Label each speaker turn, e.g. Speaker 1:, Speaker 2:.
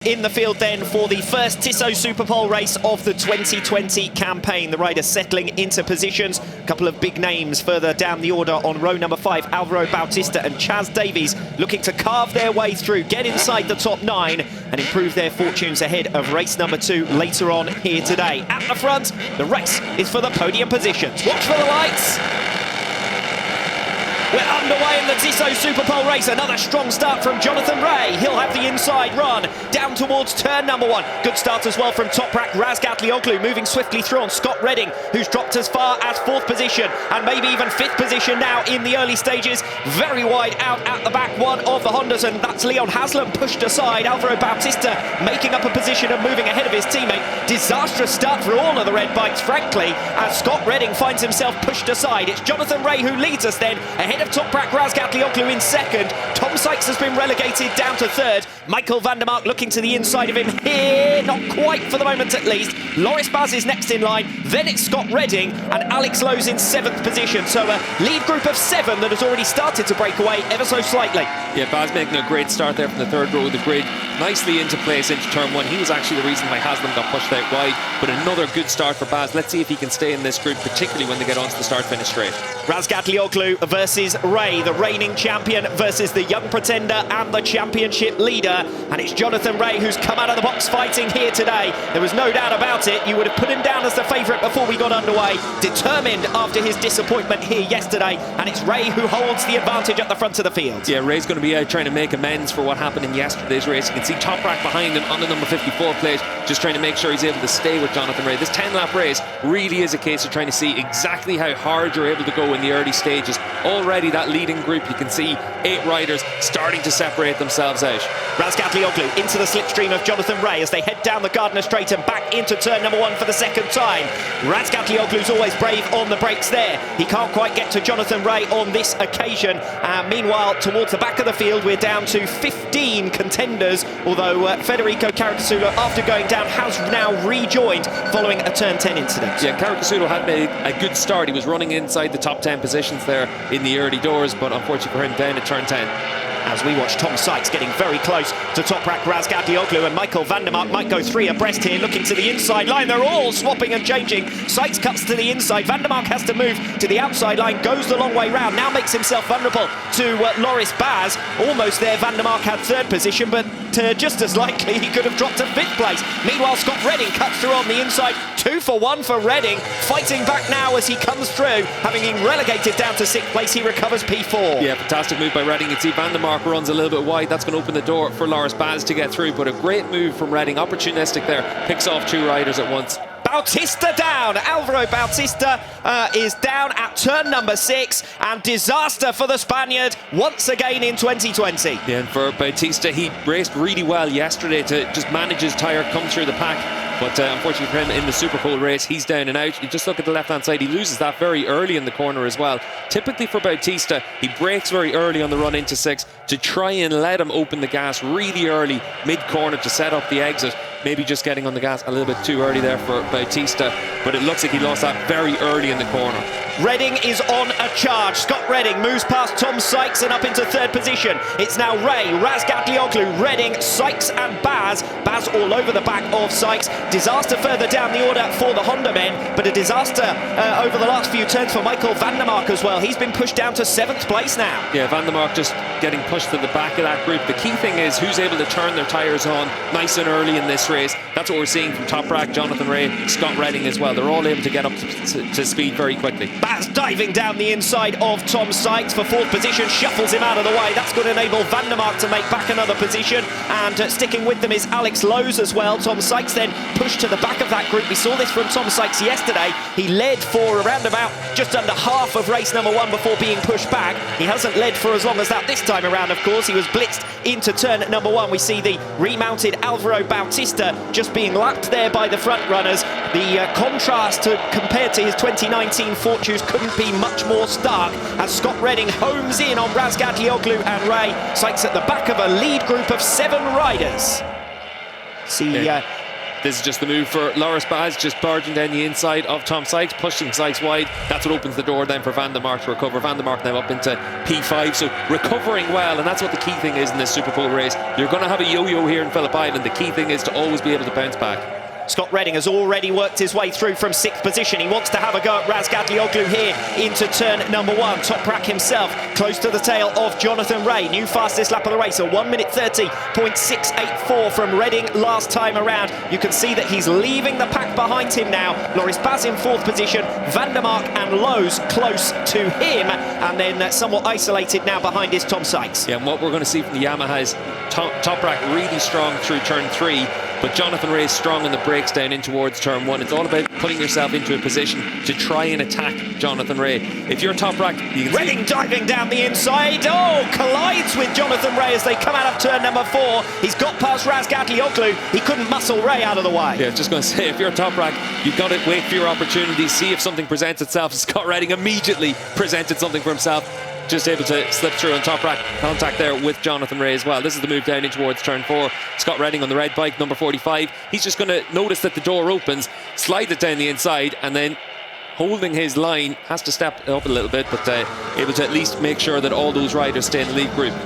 Speaker 1: In the field then for the first Tissot Superpole race of the 2020 campaign. The riders settling into positions. A couple of big names further down the order on row number 5. Alvaro Bautista and Chaz Davies looking to carve their way through, get inside the top 9 and improve their fortunes ahead of race number 2 later on here today. At the front, the race is for the podium positions. Watch for the lights. We're underway in the Tissot Superpole race. Another strong start from Jonathan Ray. He'll have the inside run down towards turn number 1. Good start as well from Toprak Razgatlioglu, moving swiftly through on Scott Redding, who's dropped as far as 4th position and maybe even 5th position now in the early stages. Very wide out at the back, one of the Hondas, and that's Leon Haslam pushed aside. Alvaro Bautista making up a position and moving ahead of his teammate. Disastrous start for all of the red bikes, frankly, as Scott Redding finds himself pushed aside. It's Jonathan Ray who leads us then, ahead of Toprak Razgatlioglu in 2nd. Tom Sykes has been relegated down to 3rd. Michael van der Mark looking to the inside of him here, not quite for the moment at least. Loris Baz is next in line, then it's Scott Redding and Alex Lowe's in 7th position. So a lead group of 7 that has already started to break away ever so slightly.
Speaker 2: Yeah, Baz making a great start there from the 3rd row of the grid. Nicely into place into turn 1. He was actually the reason why Haslam got pushed out wide. But another good start for Baz. Let's see if he can stay in this group, particularly when they get onto the start-finish straight.
Speaker 1: Razgatlioglu versus Ray, the reigning champion versus the young pretender and the championship leader. And it's Jonathan Ray who's come out of the box fighting here today. There was no doubt about it. You would have put him down as the favourite before we got underway. Determined after his disappointment here yesterday. And it's Ray who holds the advantage at the front of the field.
Speaker 2: Yeah, Ray's going to be out trying to make amends for what happened in yesterday's race. You can see Toprak behind him on the number 54 plate, just trying to make sure he's able to stay with Jonathan Ray. This 10-lap race really is a case of trying to see exactly how hard you're able to go in the early stages. Already that leading group, you can see 8 riders starting to separate themselves out.
Speaker 1: Razgatlioglu into the slipstream of Jonathan Ray as they head down the Gardner Straight and back into turn number 1 for the 2nd time. Razgatlioglu's always brave on the brakes there. He can't quite get to Jonathan Ray on this occasion. Meanwhile, towards the back of the field, we're down to 15 contenders, although Federico Caricasulo, after going down, has now rejoined following a turn 10 incident.
Speaker 2: Yeah, Caricasulo had made a good start. He was running inside the top 10 positions there in the early doors, but unfortunately for him, down at turn 10.
Speaker 1: As we watch Tom Sykes getting very close to Toprak Razgatlioglu, and Michael van der Mark might go 3 abreast here, looking to the inside line. They're all swapping and changing. Sykes cuts to the inside. Van der Mark has to move to the outside line, goes the long way round, now makes himself vulnerable to Loris Baz. Almost there, Van der Mark had 3rd position, but just as likely he could have dropped to 5th place. Meanwhile, Scott Redding cuts through on the inside. 2 for 1 for Redding, fighting back now as he comes through. Having been relegated down to 6th place, he recovers P4.
Speaker 2: Yeah, fantastic move by Redding. You can see Van der Mark runs a little bit wide. That's going to open the door for Loris Baz to get through, but a great move from Redding. Opportunistic there, picks off 2 riders at once.
Speaker 1: Bautista down. Alvaro Bautista is down at turn number 6, and disaster for the Spaniard once again in 2020.
Speaker 2: Yeah, and for Bautista, he raced really well yesterday to just manage his tyre, come through the pack. But unfortunately for him in the Superpole race, he's down and out. You just look at the left-hand side, he loses that very early in the corner as well. Typically for Bautista, he brakes very early on the run into 6 to try and let him open the gas really early, mid-corner to set up the exit. Maybe just getting on the gas a little bit too early there for Bautista, but it looks like he lost that very early in the corner.
Speaker 1: Redding is on a charge. Scott Redding moves past Tom Sykes and up into 3rd position. It's now Ray, Razgatlioglu, Redding, Sykes and Baz. Baz all over the back of Sykes. Disaster further down the order for the Honda men, but a disaster over the last few turns for Michael van der Mark as well. He's been pushed down to 7th place now.
Speaker 2: Yeah, van der Mark just getting pushed to the back of that group. The key thing is who's able to turn their tyres on nice and early in this race. That's what we're seeing from Toprak, Jonathan Ray, Scott Redding as well. They're all able to get up to speed very quickly.
Speaker 1: Baz diving down the inside of Tom Sykes for 4th position, shuffles him out of the way. That's going to enable van der Mark to make back another position, and sticking with them is Alex Lowe's as well. Tom Sykes then pushed to the back of that group. We saw this from Tom Sykes yesterday. He led for around about just under half of race number 1 before being pushed back. He hasn't led for as long as that this time around, of course. He was blitzed into turn number 1. We see the remounted Alvaro Bautista just being lapped there by the front runners. The contrast compared to his 2019 fortunes couldn't be much more stark as Scott Redding homes in on Razgatlioglu and Ray. Sykes at the back of a lead group of 7 riders. See
Speaker 2: This is just the move for Loris Baz, just barging down the inside of Tom Sykes, pushing Sykes wide. That's what opens the door then for Van der Mark to recover. Van der Mark now up into P5, so recovering well, and that's what the key thing is in this Superpole race. You're going to have a yo-yo here in Phillip Island. The key thing is to always be able to bounce back.
Speaker 1: Scott Redding has already worked his way through from 6th position. He wants to have a go at Razgatlioglu here into turn number 1. Toprak himself close to the tail of Jonathan Ray. New fastest lap of the race, a 1 minute 30.684 from Redding last time around. You can see that he's leaving the pack behind him now. Loris Baz in 4th position, Van der Mark and Lowe's close to him, and then somewhat isolated now behind is Tom Sykes.
Speaker 2: Yeah, and what we're going to see from the Yamaha is Toprak really strong through turn 3, but Jonathan Ray is strong in the breaks down in towards turn 1. It's all about putting yourself into a position to try and attack Jonathan Ray. If you're Toprak, you can
Speaker 1: Redding diving down the inside. Oh, collides with Jonathan Ray as they come out of turn number 4. He's got past Razgatlioglu. He couldn't muscle Ray out of the way.
Speaker 2: Yeah, I was just going to say, if you're Toprak, you've got to wait for your opportunity, see if something presents itself. Scott Redding immediately presented something for himself. Just able to slip through on Toprak, contact there with Jonathan Ray as well. This is the move down in towards turn 4. Scott Redding on the red bike, number 45. He's just going to notice that the door opens, slide it down the inside, and then holding his line, has to step up a little bit, but able to at least make sure that all those riders stay in the lead group.